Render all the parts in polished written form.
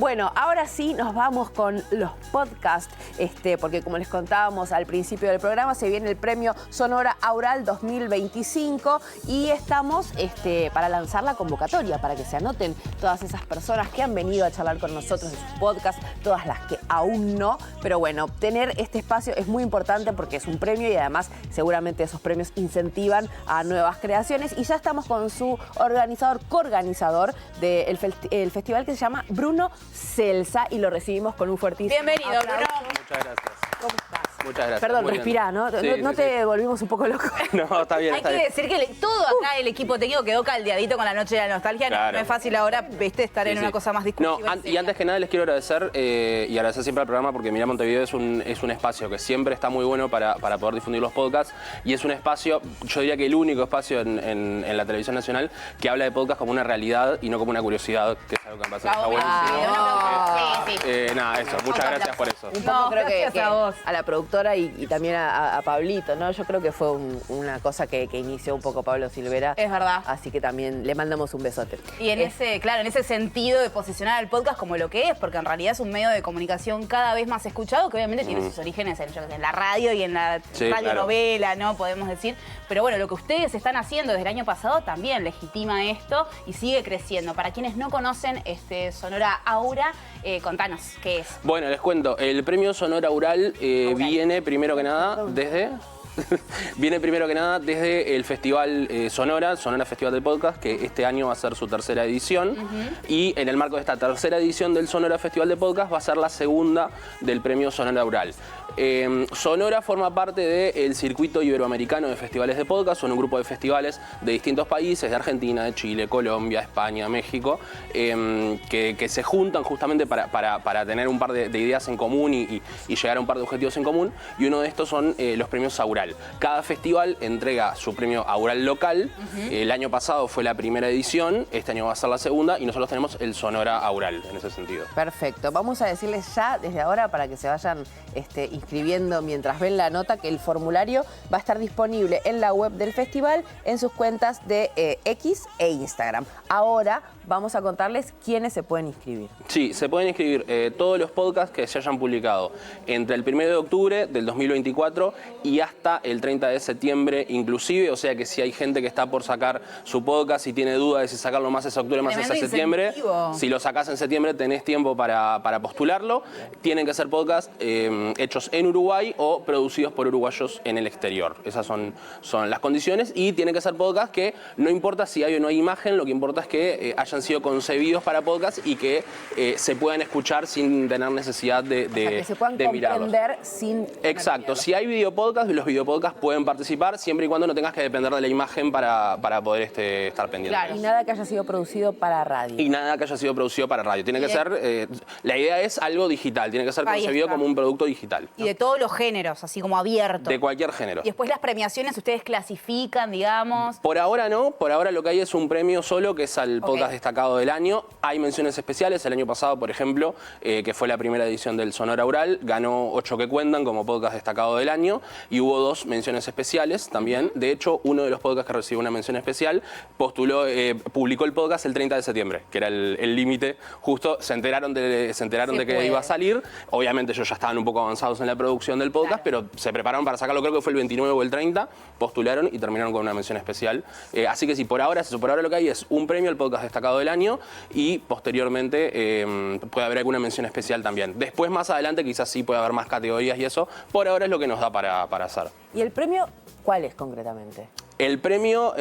Bueno, ahora sí nos vamos con los podcasts, porque como les contábamos al principio del programa, se viene el premio Sonora Aural 2025 y estamos para lanzar la convocatoria, para que se anoten todas esas personas que han venido a charlar con nosotros en sus podcasts, todas las que aún no. Pero bueno, tener este espacio es muy importante porque es un premio y además seguramente esos premios incentivan a nuevas creaciones. Y ya estamos con su coorganizador del festival que se llama Bruno Celsa y lo recibimos con un fuertísimo Bienvenido, aplauso. Bruno. Muchas gracias. ¿Cómo estás? Muchas gracias. Perdón, Muy respirá, bien. ¿no? Sí, ¿No sí, te volvimos un poco loco? No, está bien, Hay está que bien. decir que todo acá el equipo técnico quedó caldeadito con la noche de la nostalgia. Claro. No es fácil ahora estar en Sí, una sí. cosa más No, discursiva. y antes que nada les quiero agradecer y agradecer siempre al programa porque Mirá Montevideo es un espacio que siempre está muy bueno para poder difundir los podcasts y es un espacio, yo diría que el único espacio en la televisión nacional que habla de podcast como una realidad y no como una curiosidad, que es algo que me parece que está buenísimo. Nada, eso, muchas gracias por eso. Un poco creo gracias que a vos. a la productora y también a Pablito, ¿no? Yo creo que fue una cosa que inició un poco Pablo Silvera. Es verdad. Así que también le mandamos un besote. Y en ese sentido de posicionar al podcast como lo que es, porque en realidad es un medio de comunicación cada vez más escuchado, que obviamente tiene sus orígenes en la radio y en la radionovela, ¿no? Podemos decir. Pero bueno, lo que ustedes están haciendo desde el año pasado también legitima esto y sigue creciendo. Para quienes no conocen Sonora Aura, contanos, ¿qué es? Bueno, les cuento, el premio Sonora Aural viene primero que nada desde... Viene primero que nada desde el Festival Sonora Festival del Podcast, que este año va a ser su tercera edición. Y en el marco de esta tercera edición del Sonora Festival de Podcast va a ser la segunda del premio Sonora Aural. Sonora forma parte del circuito iberoamericano de festivales de podcast. Son un grupo de festivales de distintos países, de Argentina, de Chile, Colombia, España, México, que se juntan justamente para tener un par de ideas en común y llegar a un par de objetivos en común. Y uno de estos son los premios Aural. Cada festival entrega su premio Aural local. El año pasado fue la primera edición, este año va a ser la segunda y nosotros tenemos el Sonora Aural en ese sentido. Perfecto. Vamos a decirles ya desde ahora para que se vayan inscribiendo mientras ven la nota que el formulario va a estar disponible en la web del festival, en sus cuentas de X e Instagram. Ahora vamos a contarles quiénes se pueden inscribir. Sí, se pueden inscribir todos los podcasts que se hayan publicado entre el 1 de octubre del 2024 y hasta el 30 de septiembre inclusive, o sea que si hay gente que está por sacar su podcast y tiene duda de si sacarlo más hacia octubre, más hacia septiembre, incentivo. si lo sacás en septiembre tenés tiempo para postularlo. Tienen que ser podcasts hechos en Uruguay o producidos por uruguayos en el exterior. Esas son las condiciones y tienen que ser podcasts que no importa si hay o no hay imagen, lo que importa es que hayan sido concebidos para podcast y que se puedan escuchar sin tener necesidad de que se puedan mirarlos. comprender sin... Exacto, si hay videopodcast, los videopodcasts pueden participar siempre y cuando no tengas que depender de la imagen para poder estar pendiente. Claro. Y nada que haya sido producido para radio. Y nada que haya sido producido para radio. Tiene que ser, la idea es algo digital, tiene que ser Ahí concebido está. como un producto digital. Y de todos los géneros, así como abierto. De cualquier género. Y después las premiaciones ustedes clasifican, digamos. Por ahora no, por ahora lo que hay es un premio solo que es al podcast destacado del año. Hay menciones especiales, el año pasado, por ejemplo, que fue la primera edición del Sonora Aural, ganó 8 que cuentan como podcast destacado del año y hubo 2 menciones especiales también. De hecho, uno de los podcasts que recibió una mención especial publicó el podcast el 30 de septiembre, que era el límite. Justo se enteraron de que iba a salir. Obviamente ellos ya estaban un poco avanzados en la producción del podcast, pero se prepararon para sacarlo, creo que fue el 29 o el 30, postularon y terminaron con una mención especial. Así que sí, por ahora lo que hay es un premio al podcast destacado del año y posteriormente puede haber alguna mención especial también. Después, más adelante, quizás sí puede haber más categorías y eso. Por ahora es lo que nos da para hacer. ¿Y el premio cuál es concretamente? El premio,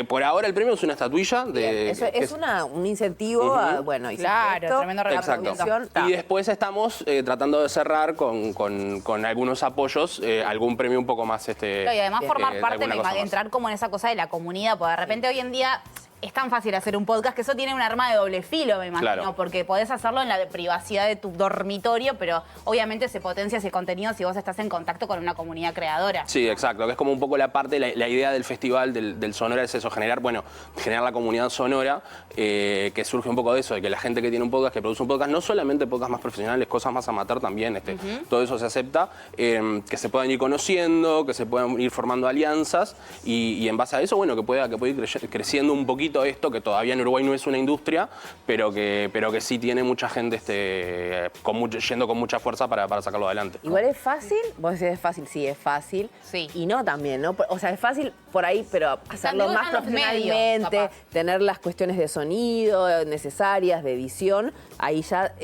por ahora el premio es una estatuilla de... Eso es un incentivo a, bueno, y Claro, tremendo Exacto. reconocimiento. Y después estamos tratando de cerrar con algunos apoyos, algún premio un poco más... Claro, y además formar parte, alguna cosa más. entrar como en esa cosa de la comunidad, porque de repente hoy en día es tan fácil hacer un podcast que eso tiene un arma de doble filo, me imagino, Claro. porque podés hacerlo en la privacidad de tu dormitorio, pero obviamente se potencia ese contenido si vos estás en contacto con una comunidad creadora. Sí, exacto, que es como un poco la parte, la idea del festival del Sonora es eso, generar la comunidad sonora, que surge un poco de eso, de que la gente que tiene un podcast, que produce un podcast, no solamente podcasts más profesionales, cosas más amateur también, todo eso se acepta, que se puedan ir conociendo, que se puedan ir formando alianzas y en base a eso, bueno, que pueda ir creciendo un poquito poquito esto, que todavía en Uruguay no es una industria, pero que sí tiene mucha gente yendo con mucha fuerza para sacarlo adelante. Igual es fácil, vos decís es fácil, sí, es fácil. Sí. Y no también, ¿no? O sea, es fácil por ahí, pero hacerlo más los profesionalmente, medios, tener las cuestiones de sonido necesarias, de edición, ahí ya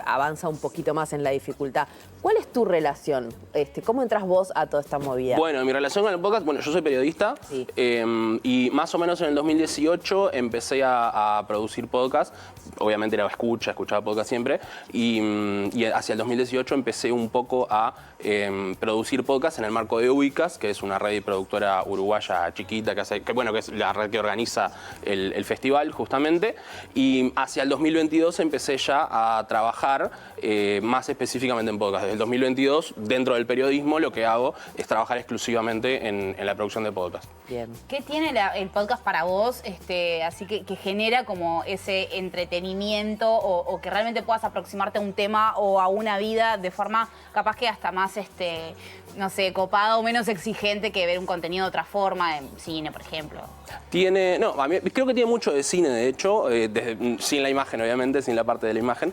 avanza un poquito más en la dificultad. ¿Cuál es tu relación? ¿Cómo entras vos a toda esta movida? Bueno, mi relación con el podcast, bueno, yo soy periodista, sí. Y más o menos en el 2018 empecé a producir podcast. Obviamente escuchaba podcast siempre, y hacia el 2018 empecé un poco a producir podcast en el marco de Ubicas, que es una red y productora uruguaya chiquita que es la red que organiza el festival justamente, y hacia el 2022 empecé ya a trabajar más específicamente en podcast. Desde el 2022, dentro del periodismo, lo que hago es trabajar exclusivamente en la producción de podcast. Bien. ¿Qué tiene el podcast para vos, así que genera como ese entretenimiento o que realmente puedas aproximarte a un tema o a una vida de forma capaz que hasta más, no sé, copada o menos exigente que ver un contenido de otra forma, en cine, por ejemplo? A mí creo que tiene mucho de cine, de hecho, sin la imagen, obviamente, sin la parte de la imagen.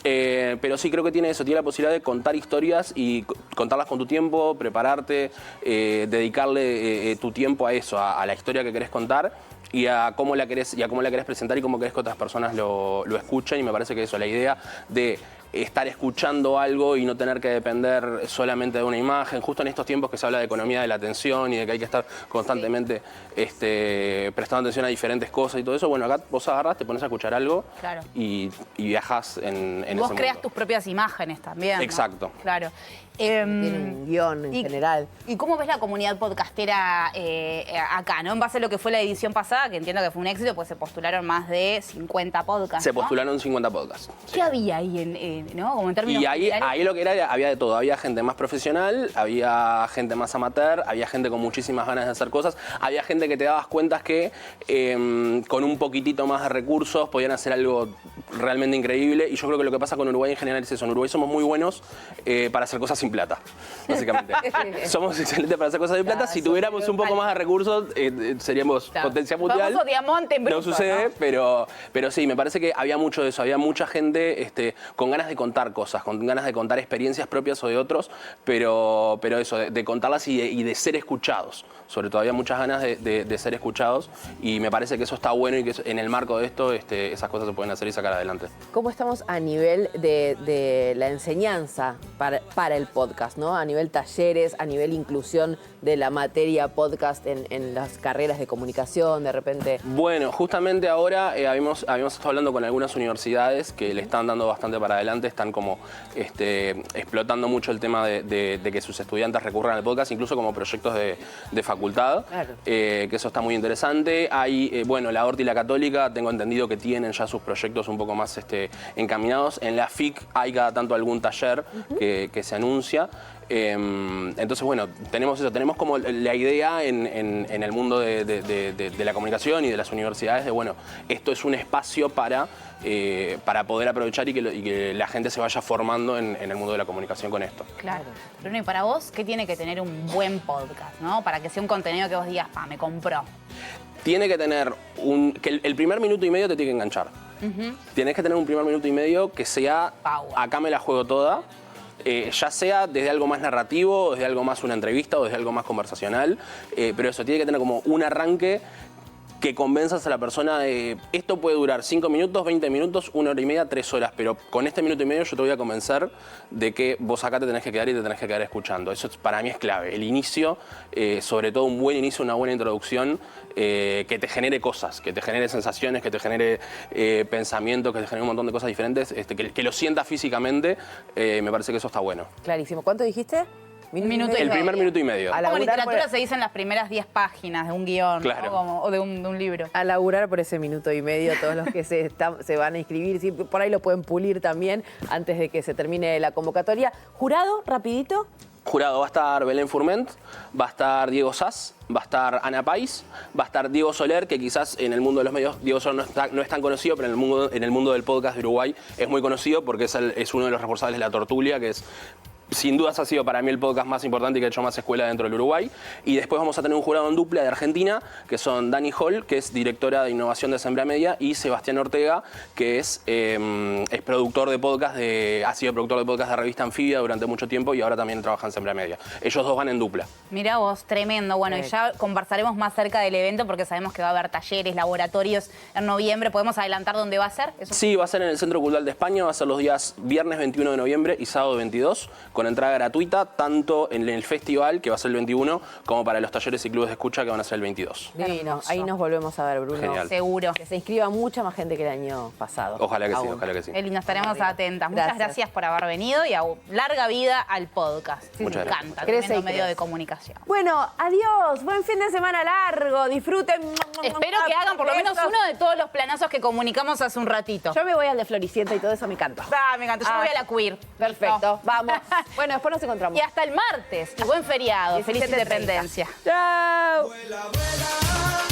Pero sí creo que tiene eso, tiene la posibilidad de contar historias y contarlas con tu tiempo, prepararte, dedicarle tu tiempo a eso, a la historia que querés contar y a cómo la querés presentar y cómo querés que otras personas lo escuchen. Y me parece que eso, la idea de estar escuchando algo y no tener que depender solamente de una imagen, justo en estos tiempos que se habla de economía de la atención y de que hay que estar constantemente prestando atención a diferentes cosas y todo eso. Bueno, acá vos agarrás, te pones a escuchar algo, claro, y viajas en ese mundo. Vos creas tus propias imágenes también, ¿no? Exacto. Claro. Tiene un guión en general. ¿Y cómo ves la comunidad podcastera acá, ¿no? En base a lo que fue la edición pasada, que entiendo que fue un éxito, pues se postularon más de 50 podcasts. Se postularon 50 podcasts. ¿Qué había ahí, ¿no? Como en términos y ahí lo que era, había de todo. Había gente más profesional, había gente más amateur, había gente con muchísimas ganas de hacer cosas, había gente que te dabas cuenta que con un poquitito más de recursos podían hacer algo realmente increíble. Y yo creo que lo que pasa con Uruguay en general es eso. En Uruguay somos muy buenos para hacer cosas sin plata, básicamente. Somos excelentes para hacer cosas sin plata. Si tuviéramos un poco más de recursos, seríamos potencia mundial. Famoso diamante en bruto, no sucede, ¿no? Pero sí, me parece que había mucho de eso. Había mucha gente con ganas de contar cosas, con ganas de contar experiencias propias o de otros, pero eso, de contarlas y de ser escuchados. Sobre todo había muchas ganas de ser escuchados, y me parece que eso está bueno y que en el marco de esto esas cosas se pueden hacer y sacar adelante. ¿Cómo estamos a nivel de la enseñanza para el podcast, ¿no? A nivel talleres, a nivel inclusión de la materia podcast en las carreras de comunicación, de repente? Bueno, justamente ahora habíamos estado hablando con algunas universidades que le están dando bastante para adelante, están como explotando mucho el tema de que sus estudiantes recurran al podcast, incluso como proyectos de facultad, claro. Que eso está muy interesante. Hay, la Horta y la Católica, tengo entendido que tienen ya sus proyectos un poco más encaminados. En la FIC hay cada tanto algún taller que se anuncia. Entonces, bueno, tenemos eso, tenemos como la idea en el mundo de la comunicación y de las universidades de, bueno, esto es un espacio para poder aprovechar y que la gente se vaya formando en el mundo de la comunicación con esto. Claro. Bruno, y para vos, ¿qué tiene que tener un buen podcast, ¿no? Para que sea un contenido que vos digas, me compró. Tiene que tener que el primer minuto y medio te tiene que enganchar. Tienes que tener un primer minuto y medio que sea, acá me la juego toda. Ya sea desde algo más narrativo, desde algo más una entrevista o desde algo más conversacional, pero eso tiene que tener como un arranque que convenzas a la persona de esto puede durar 5 minutos, 20 minutos, 1 hora y media, 3 horas, pero con este minuto y medio yo te voy a convencer de que vos acá te tenés que quedar y te tenés que quedar escuchando. Eso para mí es clave. El inicio, sobre todo un buen inicio, una buena introducción, que te genere cosas, que te genere sensaciones, que te genere pensamientos, que te genere un montón de cosas diferentes, que lo sientas físicamente, me parece que eso está bueno. Clarísimo. ¿Cuánto dijiste? El primer minuto y medio. Como en literatura se dicen las primeras 10 páginas de un guión, claro, ¿no? O de un libro. A laburar por ese minuto y medio todos los que se van a inscribir. Sí, por ahí lo pueden pulir también antes de que se termine la convocatoria. ¿Jurado, rapidito? Jurado va a estar Belén Furment, va a estar Diego Sass, va a estar Ana Pais, va a estar Diego Soler, que quizás en el mundo de los medios, Diego Soler no es tan conocido, pero en el mundo del podcast de Uruguay es muy conocido porque es uno de los responsables de La Tortulia, que es sin dudas ha sido para mí el podcast más importante y que ha hecho más escuela dentro del Uruguay. Y después vamos a tener un jurado en dupla de Argentina, que son Dani Hall, que es directora de innovación de Asamblea Media, y Sebastián Ortega, que es productor de podcast, ha sido productor de podcast de Revista Anfibia durante mucho tiempo y ahora también trabaja en Asamblea Media. Ellos dos van en dupla. Mirá vos, tremendo. Bueno, y ya conversaremos más cerca del evento porque sabemos que va a haber talleres, laboratorios en noviembre. ¿Podemos adelantar dónde va a ser? ¿Eso? Sí, va a ser en el Centro Cultural de España, va a ser los días viernes 21 de noviembre y sábado 22, con entrada gratuita, tanto en el festival, que va a ser el 21, como para los talleres y clubes de escucha, que van a ser el 22. Divino. Ahí nos volvemos a ver, Bruno. Genial. Seguro. Que se inscriba mucha más gente que el año pasado. Ojalá que sí, Aún. ojalá que sí. Qué lindo, estaremos atentas. Gracias. Muchas gracias por haber venido y larga vida al podcast. Muchas Me gracias. encanta, Crece tremendo y medio crece. de comunicación. Bueno, adiós. Buen fin de semana largo. Disfruten. Espero que hagan por lo menos uno de todos los planazos que comunicamos hace un ratito. Yo me voy al de Floricienta y todo eso me encanta. Ah, me encanta. Yo me voy a la queer. Perfecto. ¿Listo? Vamos. Bueno, después nos encontramos. Y hasta el martes. Y buen feriado. Feliz 17:30. independencia. Chao. Vuela, vuela.